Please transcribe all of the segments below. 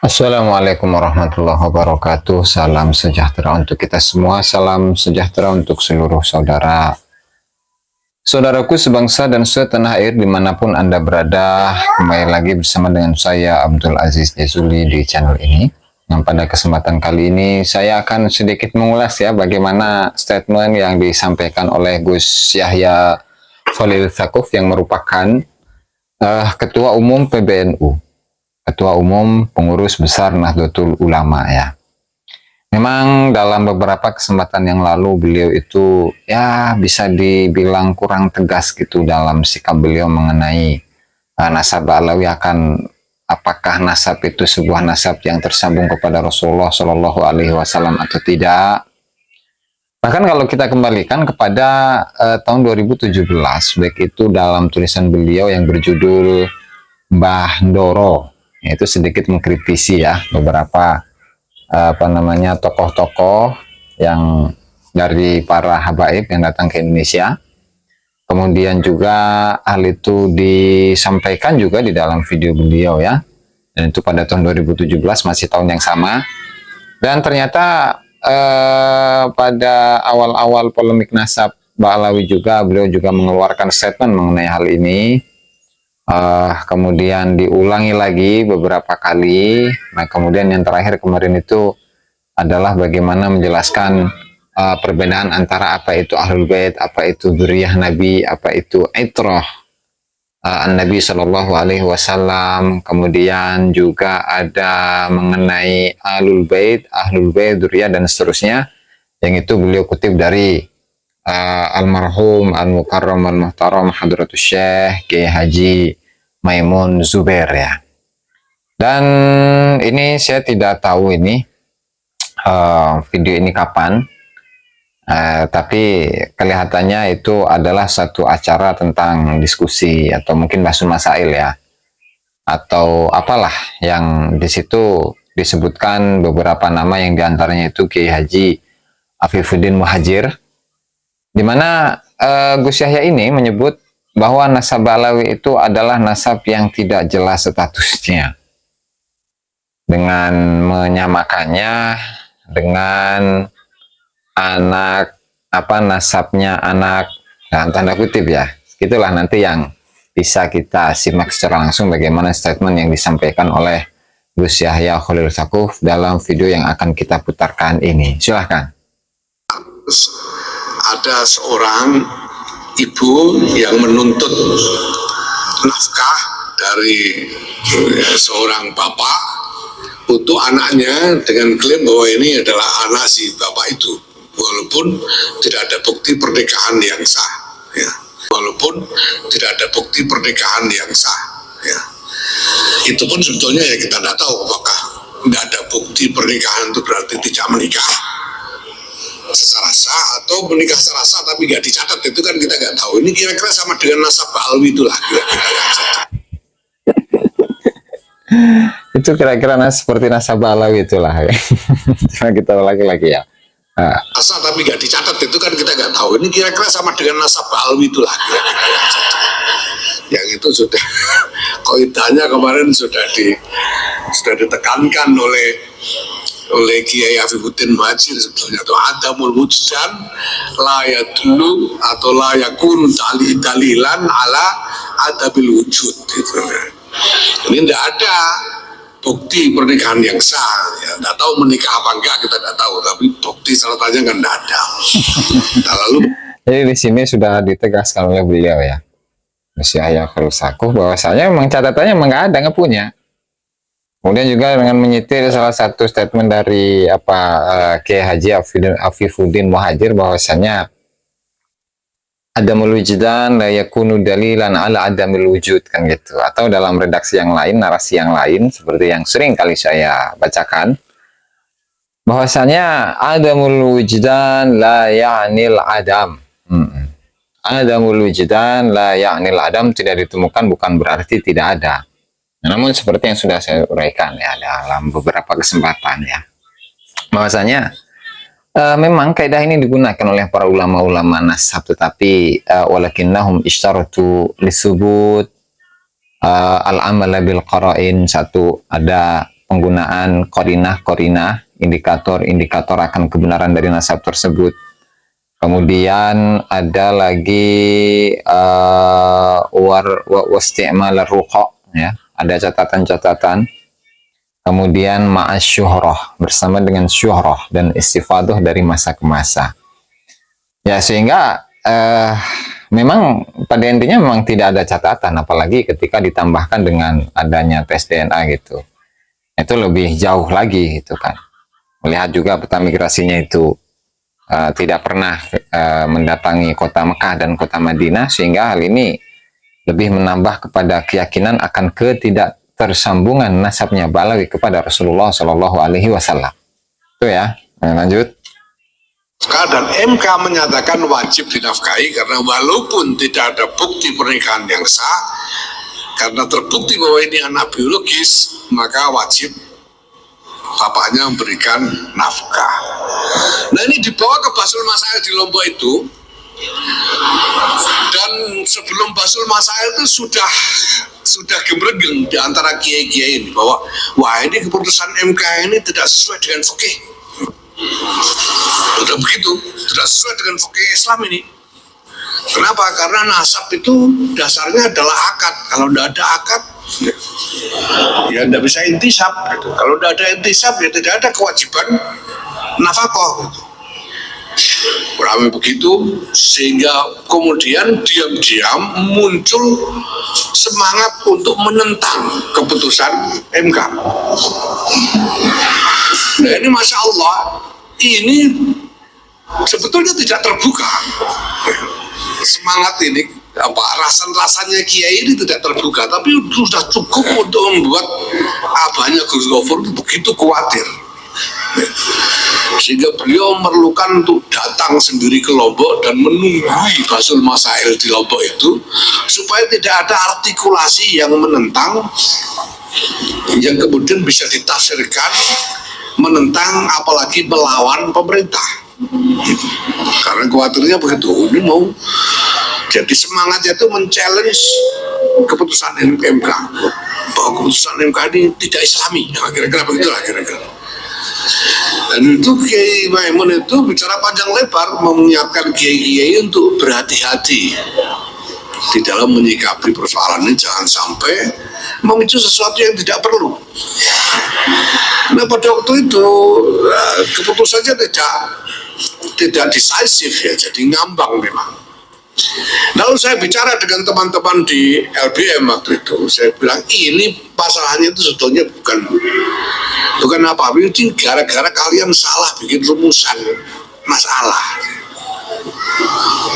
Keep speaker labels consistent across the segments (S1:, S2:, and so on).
S1: Assalamualaikum warahmatullahi wabarakatuh. Salam sejahtera untuk kita semua. Salam sejahtera untuk seluruh saudara. Saudaraku sebangsa dan setanah air dimanapun Anda berada, kembali lagi bersama dengan saya Abdul Aziz Jazuli di channel ini. Yang pada kesempatan kali ini saya akan sedikit mengulas ya bagaimana statement yang disampaikan oleh Gus Yahya Khalil Stakuf yang merupakan Ketua Umum PBNU. Ketua Umum Pengurus Besar Nahdlatul Ulama ya. Memang dalam beberapa kesempatan yang lalu beliau itu ya bisa dibilang kurang tegas gitu dalam sikap beliau mengenai nasab Alawi, akan apakah nasab itu sebuah nasab yang tersambung kepada Rasulullah Shallallahu Alaihi Wasallam atau tidak. Bahkan kalau kita kembalikan kepada tahun 2017, baik itu dalam tulisan beliau yang berjudul Mbah Ndoro, itu sedikit mengkritisi ya beberapa tokoh-tokoh yang dari para habaib yang datang ke Indonesia. Kemudian juga hal itu disampaikan juga di dalam video beliau ya, dan itu pada tahun 2017, masih tahun yang sama. Dan ternyata pada awal-awal polemik nasab Ba'alawi juga beliau juga mengeluarkan statement mengenai hal ini. Kemudian diulangi lagi beberapa kali. Nah, kemudian yang terakhir kemarin itu adalah bagaimana menjelaskan perbedaan antara apa itu Ahlul Bait, apa itu dzurriyyah Nabi, apa itu itrah An-Nabi Shallallahu Alaihi Wasallam. Kemudian juga ada mengenai Ahlul Bait, dzurriyyah dan seterusnya. Yang itu beliau kutip dari almarhum al-mukarram al-muhtaram Hadratus Syekh Kiai Haji Maimun Zubair ya. Dan ini saya tidak tahu ini video ini kapan, tapi kelihatannya itu adalah satu acara tentang diskusi atau mungkin bahas masail ya, atau apalah yang di situ disebutkan beberapa nama yang diantaranya itu Kiai Haji Afifuddin Muhajir, di mana Gus Yahya ini menyebut bahwa nasab Alawi itu adalah nasab yang tidak jelas statusnya, dengan menyamakannya dengan anak nasabnya anak dalam tanda kutip ya. Itulah nanti yang bisa kita simak secara langsung bagaimana statement yang disampaikan oleh Gus Yahya Khalil Stakuf dalam video yang akan kita putarkan ini. Silahkan.
S2: Ada seorang ibu yang menuntut nafkah dari seorang bapak untuk anaknya dengan klaim bahwa ini adalah anak si bapak itu, walaupun tidak ada bukti pernikahan yang sah ya. Walaupun tidak ada bukti pernikahan yang sah ya. Itu pun sebetulnya ya kita tidak tahu apakah tidak ada bukti pernikahan itu berarti tidak menikah secara sah atau menikah secara sah tapi nggak dicatat, itu kan kita nggak tahu. Ini kira-kira sama dengan nasab Ba'alawi itulah kira-kira
S1: Itu kira-kira seperti nasab Ba'alawi itulah ya. Kita ulangi lagi ya.
S2: Sah tapi nggak dicatat, itu kan kita nggak tahu. Ini kira-kira sama dengan nasab Ba'alawi itulah kira-kira yang itu sudah koitanya kemarin sudah ditekankan oleh Kiai Afifuddin Muhajir sebetulnya, itu adamul wujdan la yadlu atau la yakun dalilan ala adabil wujud gitu. Ini tidak ada bukti pernikahan yang sah ya. Tidak tahu menikah apa enggak kita tidak tahu, tapi bukti syaratnya kan tidak ada. Nah, lalu
S1: jadi di sini sudah ditegaskan oleh beliau ya, Gus Yahya Khalil Stakuf, bahwasanya memang catatannya memang nggak ada, nggak punya. Kemudian juga dengan menyetir salah satu statement dari Kiai Haji Afifuddin Muhajir, bahwasanya adamul wujdan la yakunu dalilan ala adamil wujud, kan gitu. Atau dalam redaksi yang lain, narasi yang lain seperti yang sering kali saya bacakan, bahwasanya adamul wujdan la ya'nil adam. Adamul wujdan la ya'nil adam, tidak ditemukan bukan berarti tidak ada. Namun seperti yang sudah saya uraikan ya dalam beberapa kesempatan ya, bahwasanya memang kaidah ini digunakan oleh para ulama-ulama nasab, tetapi walakinnahum ishtaratu lisubut al-amala bil qara'in. Satu, ada penggunaan korinah, indikator akan kebenaran dari nasab tersebut. Kemudian ada lagi wasti'mal ruqa, ya, ada catatan-catatan. Kemudian ma'as syuhrah, bersama dengan syuhrah dan istifadah dari masa ke masa. Ya, sehingga memang pada intinya memang tidak ada catatan, apalagi ketika ditambahkan dengan adanya tes DNA gitu. Itu lebih jauh lagi gitu kan. Melihat juga peta migrasinya itu tidak pernah mendatangi kota Mekah dan kota Madinah, sehingga hal ini lebih menambah kepada keyakinan akan ketidaktersambungan nasabnya Balawi kepada Rasulullah Shallallahu Alaihi Wasallam. Itu ya. Lanjut.
S2: Dan MK menyatakan wajib dinafkahi karena walaupun tidak ada bukti pernikahan yang sah, karena terbukti bahwa ini anak biologis, maka wajib bapaknya memberikan nafkah. Nah, ini dibawa ke Basul Masail di Lombok itu, dan sebelum Basul Masail itu sudah gembreng di antara kiai-kiai ini bahwa wah, ini keputusan MK ini tidak sesuai dengan fikih. Sudah begitu, tidak sesuai dengan fikih Islam ini. Kenapa? Karena nasab itu dasarnya adalah akad. Kalau tidak ada akad, ya tidak bisa intisab. Gitu. Kalau tidak ada intisab, ya tidak ada kewajiban nafkah. Gitu. Ramai begitu, sehingga kemudian diam-diam muncul semangat untuk menentang keputusan MK. Nah, ini Masya Allah, ini sebetulnya tidak terbuka. Semangat ini, rasan-rasannya kiai ini tidak terbuka, tapi sudah cukup untuk membuat abahnya Gus Gofur begitu khawatir, sehingga beliau memerlukan untuk datang sendiri ke Lombok dan menunggui Basul Masail di Lombok itu, supaya tidak ada artikulasi yang menentang, yang kemudian bisa ditafsirkan menentang, apalagi melawan pemerintah. Karena khawatirnya begitu, ini mau jadi semangatnya itu men-challenge keputusan MK, bahwa keputusan MK ini tidak Islami, nah, kira-kira begitulah kira-kira. Dan itu Kiai Maimun itu bicara panjang lebar mengingatkan kiai-kiai untuk berhati-hati di dalam menyikapi persoalan ini, jangan sampai memicu sesuatu yang tidak perlu. Nah, pada waktu itu keputusannya tidak decisif, ya, jadi ngambang memang. Lalu saya bicara dengan teman-teman di LBM waktu itu, saya bilang ini masalahnya itu sebetulnya bukan apa-apa, ini gara-gara kalian salah bikin rumusan masalah.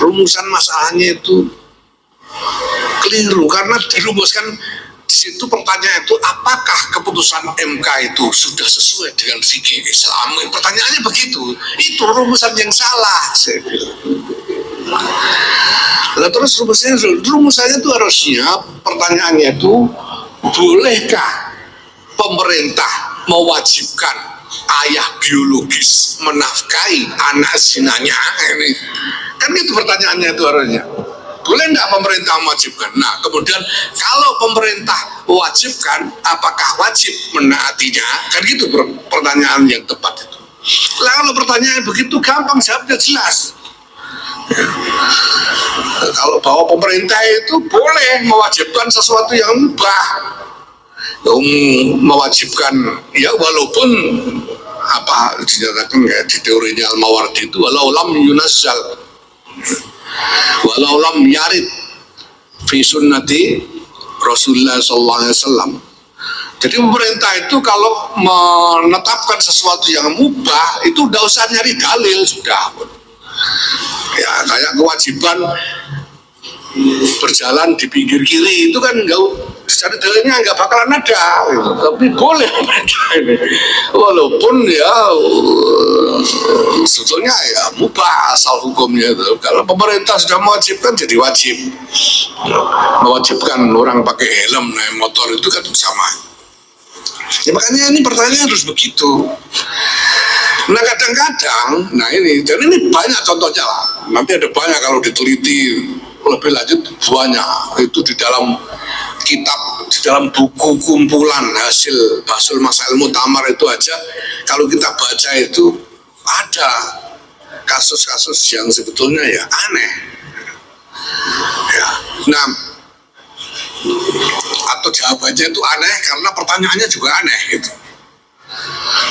S2: Rumusan masalahnya itu keliru karena dirumuskan di situ. Pertanyaan itu, apakah keputusan MK itu sudah sesuai dengan fikih Islam? Pertanyaannya begitu. Itu rumusan yang salah, saya bilang. Nah, terus rumusannya itu harusnya, pertanyaannya itu, bolehkah pemerintah mewajibkan ayah biologis menafkahi anak zinanya? Ini kan itu pertanyaannya itu harusnya. Boleh enggak pemerintah mewajibkan? Nah, kemudian kalau pemerintah mewajibkan, apakah wajib menaatinya? Kan gitu pertanyaan yang tepat itu. Nah, kalau pertanyaan begitu gampang, jawabnya jelas. Ya. Kalau bahwa pemerintah itu boleh mewajibkan sesuatu yang mubah, mewajibkan, ya walaupun apa dinyatakan kayak di teorinya Al-Mawardi itu, walau lam yunazzal, walau lam yarid fi sunnati Rasulullah SAW. Jadi pemerintah itu kalau menetapkan sesuatu yang mubah itu udah usah nyari dalil, sudah. Ya, kayak kewajiban berjalan di pinggir kiri itu kan enggak, cari dalilnya enggak bakalan ada gitu. Tapi boleh ini, walaupun ya sebetulnya ya mubah asal hukumnya itu. Kalau pemerintah sudah mewajibkan, jadi wajib. Mewajibkan orang pakai helm naik motor itu kan sama. Ya, makanya ini pertanyaan harus begitu. Nah, kadang-kadang, nah ini, dan ini banyak contohnya lah. Nanti ada banyak kalau diteliti lebih lanjut, banyak itu di dalam kitab di dalam buku kumpulan hasil Basul Masail Mutamar itu aja, kalau kita baca itu ada kasus-kasus yang sebetulnya ya aneh. Ya. Nah, atau jawabannya itu aneh karena pertanyaannya juga aneh gitu.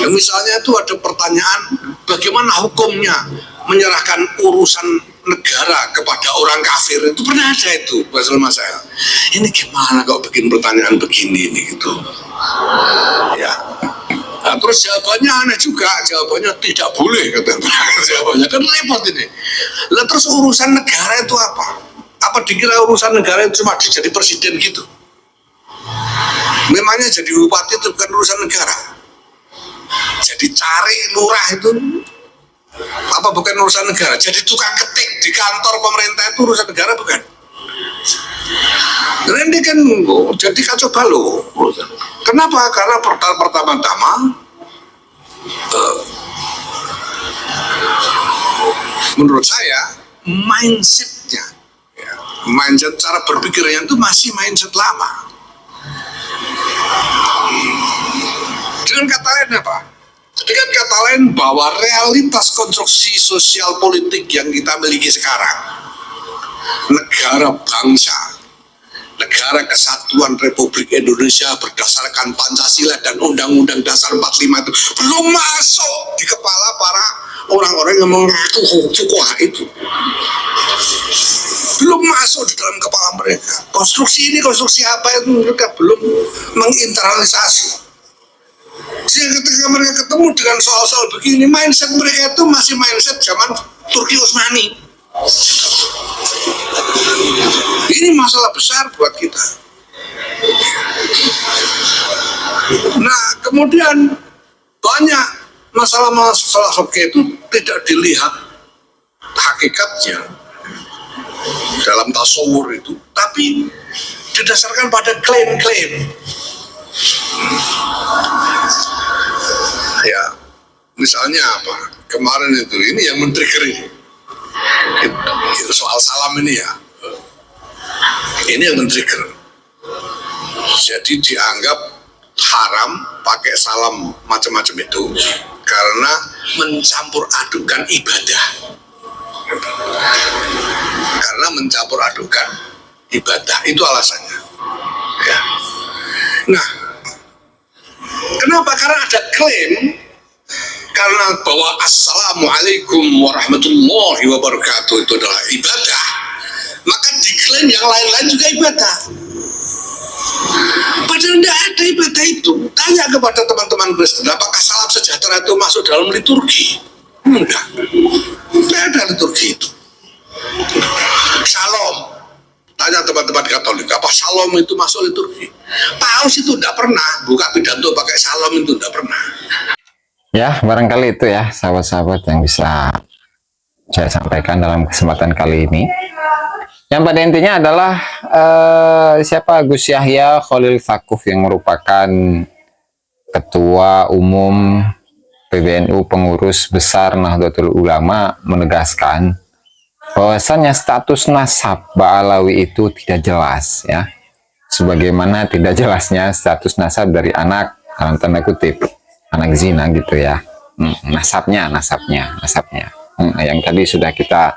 S2: Ya, misalnya itu ada pertanyaan bagaimana hukumnya menyerahkan urusan negara kepada orang kafir, itu pernah ada itu Basul Masail. Ini gimana kok bikin pertanyaan begini ini gitu. Ya. Nah, terus jawabannya aneh juga, jawabannya tidak boleh katanya. Jawabannya kan repot ini. Lah terus urusan negara itu apa? Apa dikira urusan negara itu cuma jadi presiden gitu? Memangnya jadi bupati itu bukan urusan negara? Jadi cari lurah itu apa bukan urusan negara? Jadi tukang ketik di kantor pemerintah itu urusan negara bukan? Dan ini kan jadi kacau balau. Kenapa? Karena pertama-tama menurut saya mindsetnya, ya, mindset cara berpikirnya itu masih mindset lama. Dengan kata lain apa? Dengan kata lain bahwa realitas konstruksi sosial politik yang kita miliki sekarang, negara bangsa, negara kesatuan Republik Indonesia berdasarkan Pancasila dan Undang-Undang Dasar 45 itu belum masuk di kepala para orang-orang yang mengaku fuqaha itu. Belum masuk di dalam kepala mereka. Konstruksi ini konstruksi apa itu mereka belum menginternalisasi. Sehingga ketika mereka ketemu dengan soal-soal begini, mindset mereka itu masih mindset zaman Turki Utsmani. Ini masalah besar buat kita. Nah, kemudian banyak masalah-masalah fikih itu tidak dilihat hakikatnya dalam tasawur itu, tapi didasarkan pada klaim-klaim. Ya, misalnya apa? Kemarin itu ini yang men-trigger ini. Itu soal salam ini ya. Ini yang men-trigger. Jadi dianggap haram pakai salam macam-macam itu karena mencampur adukan ibadah. Karena mencampur adukan ibadah itu alasannya. Ya. Nah, kenapa? Karena ada klaim karena bahwa assalamualaikum warahmatullahi wabarakatuh itu adalah ibadah, maka diklaim yang lain-lain juga ibadah. Padahal tidak ada ibadah itu. Tanya kepada teman-teman Kristen, apakah salam sejahtera itu masuk dalam liturgi? Enggak. Tidak ada liturgi itu. Shalom. Tanya teman-teman Katolik, apa shalom itu masuk liturgi? Paus itu tidak pernah buka pidato pakai shalom, itu tidak pernah.
S1: Ya, barangkali itu ya sahabat-sahabat yang bisa saya sampaikan dalam kesempatan kali ini. Yang pada intinya adalah siapa Gus Yahya Khalil Stakuf yang merupakan Ketua Umum PBNU Pengurus Besar Nahdlatul Ulama menegaskan bahwasannya status nasab Ba'alawi itu tidak jelas ya. Sebagaimana tidak jelasnya status nasab dari anak dalam tanda kutip anak zina gitu ya. Nasabnya. Yang tadi sudah kita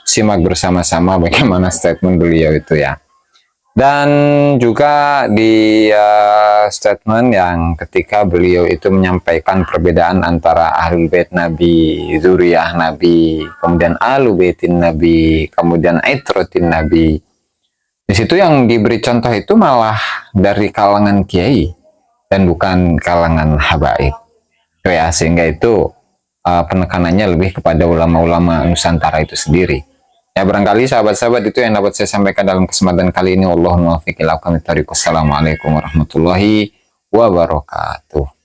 S1: simak bersama-sama bagaimana statement beliau itu ya. Dan juga di statement yang ketika beliau itu menyampaikan perbedaan antara Ahlul Bait Nabi, Zuriyah Nabi, kemudian Ahlul Baitin Nabi, kemudian Aitratin Nabi. Di situ yang diberi contoh itu malah dari kalangan kiai dan bukan kalangan habaib. Ya, sehingga itu penekanannya lebih kepada ulama-ulama Nusantara itu sendiri. Ya, barangkali sahabat-sahabat itu yang dapat saya sampaikan dalam kesempatan kali ini. Wallahul muwaffiq ila aqwamit thoriq. Wassalamualaikum warahmatullahi wabarakatuh.